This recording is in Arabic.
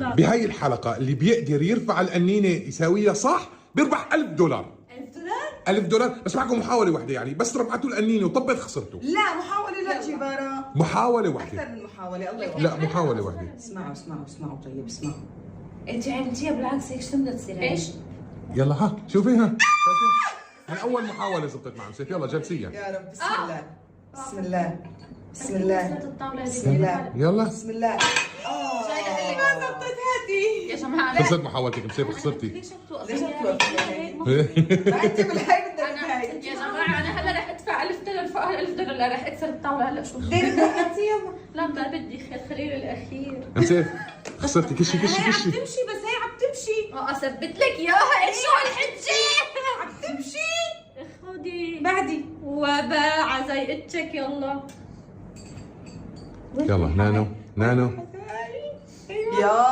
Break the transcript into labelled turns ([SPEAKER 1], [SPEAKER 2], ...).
[SPEAKER 1] بهاي الحلقه اللي بيقدر يرفع القنينه يساويها صح بيربح $1000.
[SPEAKER 2] $1000؟
[SPEAKER 1] $1000 بس معكم محاوله واحده، يعني بس رفعتوا القنينه وطبت خسرتوا.
[SPEAKER 2] لا محاولة لا جبارة،
[SPEAKER 1] محاوله واحده.
[SPEAKER 2] أكثر من محاولة. الله يوفقك.
[SPEAKER 1] لا محاوله واحده.
[SPEAKER 2] اسمعوا طيب اسمعوا.
[SPEAKER 3] انت عملتيها بالعكس، هيك شو بدها تصير؟
[SPEAKER 4] ايش؟
[SPEAKER 1] يلا ها شوفيها من اول محاوله زبطت مع مسيف. يلا جلسيا.
[SPEAKER 2] يا رب بسم الله بسم الله بسم الله
[SPEAKER 4] الطاولة
[SPEAKER 2] بسم الله
[SPEAKER 1] يلا
[SPEAKER 2] بسم الله. ما زبطت هاتي
[SPEAKER 4] يا جماعة
[SPEAKER 1] خسرت محاولتك مسيف، خسرتي.
[SPEAKER 2] ليش توقفي هيك؟ ما انت بالهاي بدك هاي.
[SPEAKER 4] يا جماعة أنا هلا رح أدفع $1000 فوق $1000، لا رح أكسر الطاولة هلا. شوف
[SPEAKER 2] ديري بدك هاتي يلا.
[SPEAKER 4] لا ما بدي الخليل الأخير.
[SPEAKER 1] مسيف خسرتي. كشي
[SPEAKER 2] هي عم
[SPEAKER 1] كشي.
[SPEAKER 2] تمشي بس هي عم تمشي.
[SPEAKER 4] أثبت لك إياها. إيش شو هالحجة؟
[SPEAKER 2] عم تمشي.
[SPEAKER 4] خدي
[SPEAKER 2] بعدي
[SPEAKER 4] وباع زي إتشك. يلا
[SPEAKER 1] يلا نانو.
[SPEAKER 2] يا